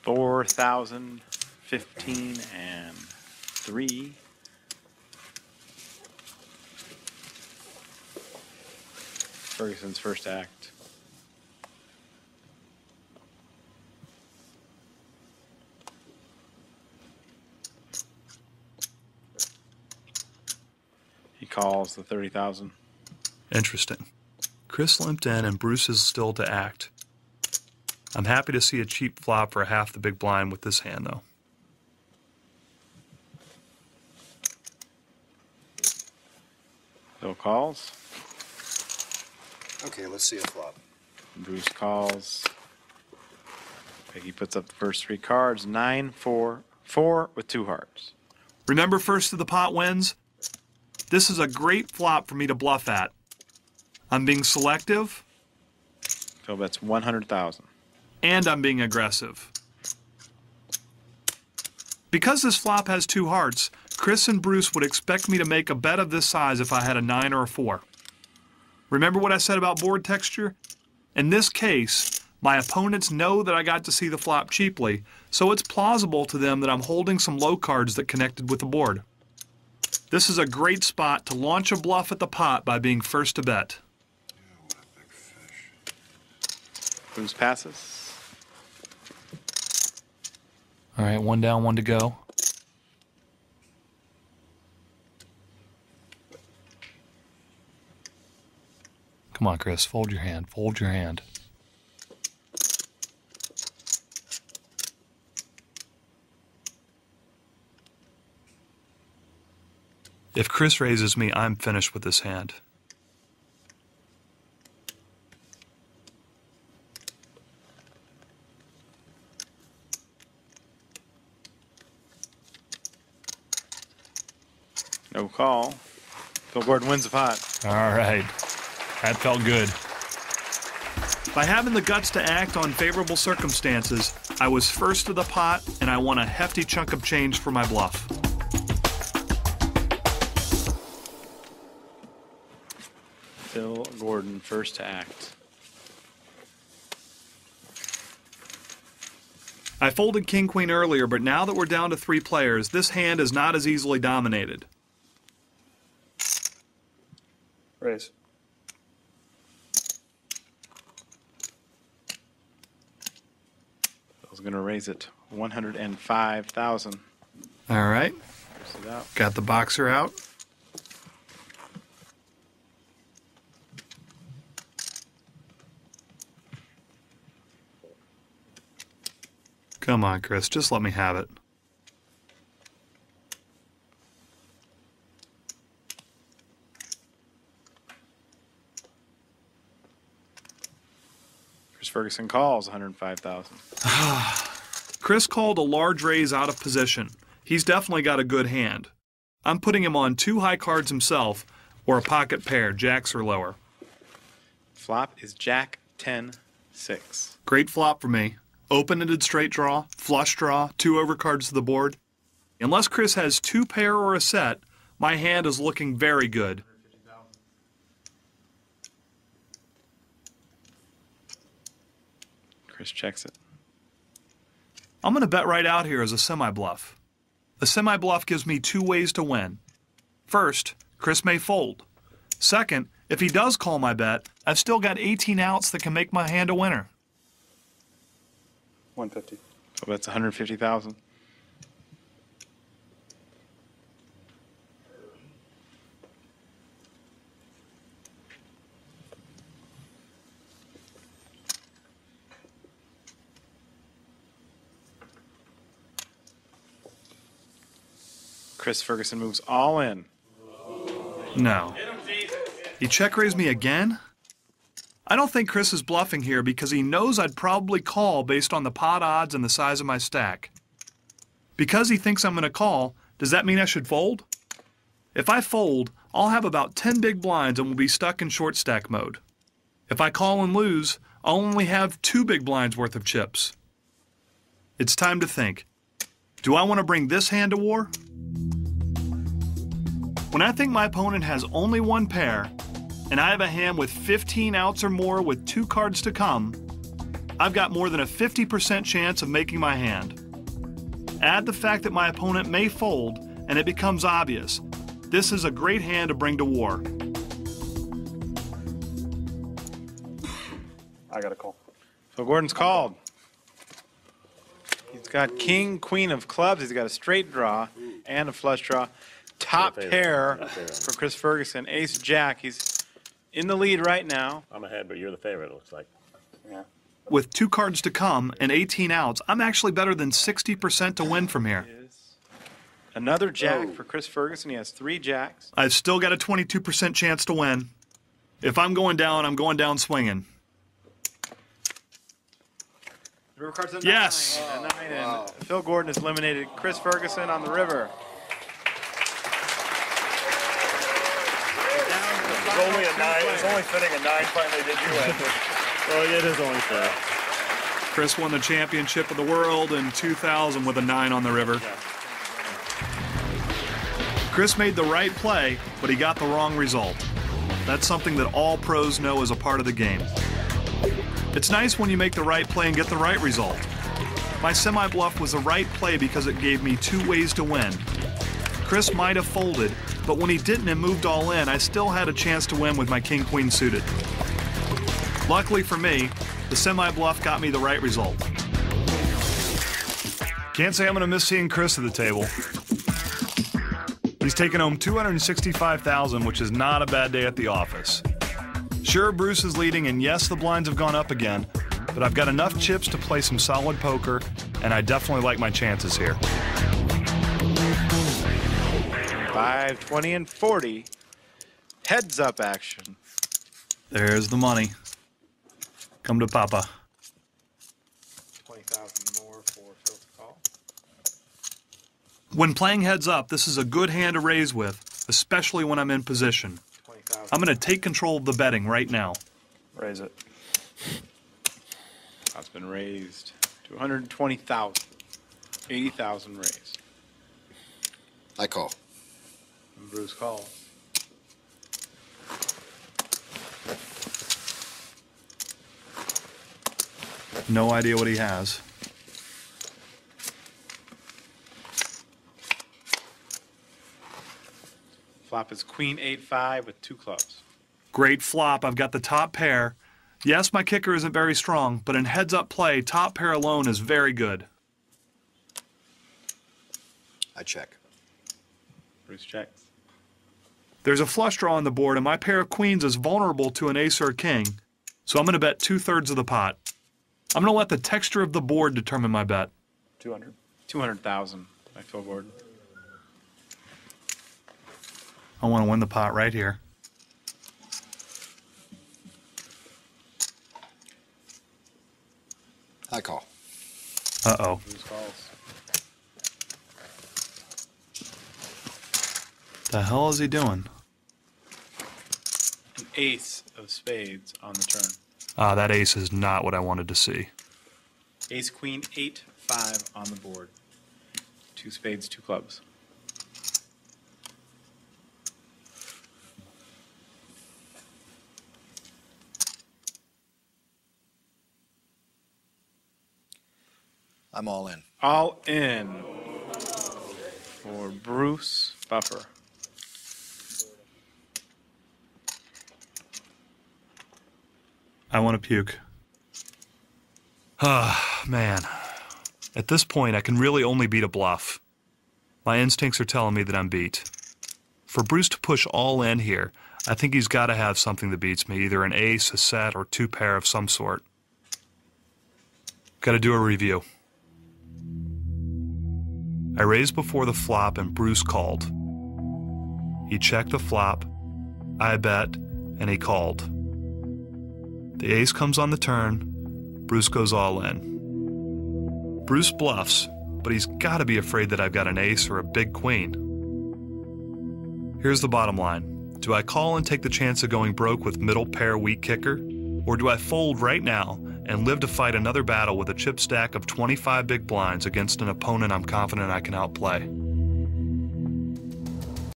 4,000, 15, and 3. Ferguson's first act. He calls the 30,000. Interesting. Chris limped in and Bruce is still to act. I'm happy to see a cheap flop for half the big blind with this hand, though. Bill calls. Okay, let's see a flop. Bruce calls. Peggy puts up the first 3 cards. 9, 4, 4 with 2 hearts. Remember, first to the pot wins? This is a great flop for me to bluff at. I'm being selective. Phil bets 100,000. And I'm being aggressive. Because this flop has 2 hearts, Chris and Bruce would expect me to make a bet of this size if I had a 9 or a 4. Remember what I said about board texture? In this case, my opponents know that I got to see the flop cheaply, so it's plausible to them that I'm holding some low cards that connected with the board. This is a great spot to launch a bluff at the pot by being first to bet. Yeah, what a big fish. Bruce passes. All right, 1 down, 1 to go. Come on, Chris, fold your hand, fold your hand. If Chris raises me, I'm finished with this hand. No call. Phil Gordon wins the pot. All right. That felt good. By having the guts to act on favorable circumstances, I was first to the pot, and I won a hefty chunk of change for my bluff. Phil Gordon first to act. I folded king-queen earlier, but now that we're down to 3 players, this hand is not as easily dominated. Raise. Phil's going to raise it 105,000. All right. Here's it out. Got the boxer out. Come on, Chris, just let me have it. Chris Ferguson calls 105,000. Chris called a large raise out of position. He's definitely got a good hand. I'm putting him on 2 high cards himself, or a pocket pair, jacks or lower. Flop is Jack 10-6. Great flop for me. Open-ended straight draw, flush draw, 2 overcards to the board. Unless Chris has 2 pair or a set, my hand is looking very good. Chris checks it. I'm going to bet right out here as a semi-bluff. A semi-bluff gives me 2 ways to win. First, Chris may fold. Second, if he does call my bet, I've still got 18 outs that can make my hand a winner. 150. So that's 150,000. Chris Ferguson moves all in. No. He check raised me again? I don't think Chris is bluffing here because he knows I'd probably call based on the pot odds and the size of my stack. Because he thinks I'm going to call, does that mean I should fold? If I fold, I'll have about 10 big blinds and will be stuck in short stack mode. If I call and lose, I'll only have 2 big blinds worth of chips. It's time to think. Do I want to bring this hand to war? When I think my opponent has only 1 pair, and I have a hand with 15 outs or more with 2 cards to come, I've got more than a 50% chance of making my hand. Add the fact that my opponent may fold, and it becomes obvious. This is a great hand to bring to war. I got a call. Phil Gordon's called. He's got king, queen of clubs. He's got a straight draw and a flush draw. Top pair for Chris Ferguson. Ace, jack. He's in the lead right now. I'm ahead, but you're the favorite, it looks like. Yeah. With 2 cards to come and 18 outs, I'm actually better than 60% to win from here. Another jack for Chris Ferguson. He has 3 jacks. I've still got a 22% chance to win. If I'm going down swinging. River card's a 9. Yes. A 9, and Phil Gordon has eliminated Chris Ferguson on the river. It's only a 9. It's only fitting a 9 finally did you win. Well, it is only fair. Chris won the championship of the world in 2000 with a 9 on the river. Chris made the right play, but he got the wrong result. That's something that all pros know is a part of the game. It's nice when you make the right play and get the right result. My semi-bluff was the right play because it gave me 2 ways to win. Chris might have folded, but when he didn't and moved all in, I still had a chance to win with my king-queen suited. Luckily for me, the semi-bluff got me the right result. Can't say I'm going to miss seeing Chris at the table. He's taken home $265,000, which is not a bad day at the office. Sure, Bruce is leading, and yes, the blinds have gone up again, but I've got enough chips to play some solid poker, and I definitely like my chances here. 5, 20, and 40. Heads up action. There's the money. Come to Papa. 20,000 more for Phil to call. When playing heads up, this is a good hand to raise with, especially when I'm in position. 20,000. I'm going to take control of the betting right now. Raise it. That's been raised to 120,000. 80,000 raised. I call. And Bruce calls. No idea what he has. Flop is queen 8-5 with 2 clubs. Great flop. I've got the top pair. Yes, my kicker isn't very strong, but in heads-up play, top pair alone is very good. I check. Bruce checks. There's a flush draw on the board, and my pair of queens is vulnerable to an ace or a king, so I'm going to bet 2/3 of the pot. I'm going to let the texture of the board determine my bet. 200. 200,000 by Phil Gordon. I want to win the pot right here. I call. Uh-oh. Bruce calls. The hell is he doing? An ace of spades on the turn. Ah, that ace is not what I wanted to see. Ace queen 8-5 on the board. 2 spades, 2 clubs. I'm all in. All in for Bruce Buffer. I want to puke. Ah, man. At this point, I can really only beat a bluff. My instincts are telling me that I'm beat. For Bruce to push all in here, I think he's got to have something that beats me, either an ace, a set, or 2 pair of some sort. Got to do a review. I raised before the flop and Bruce called. He checked the flop, I bet, and he called. The ace comes on the turn, Bruce goes all in. Bruce bluffs, but he's got to be afraid that I've got an ace or a big queen. Here's the bottom line. Do I call and take the chance of going broke with middle pair weak kicker? Or do I fold right now and live to fight another battle with a chip stack of 25 big blinds against an opponent I'm confident I can outplay?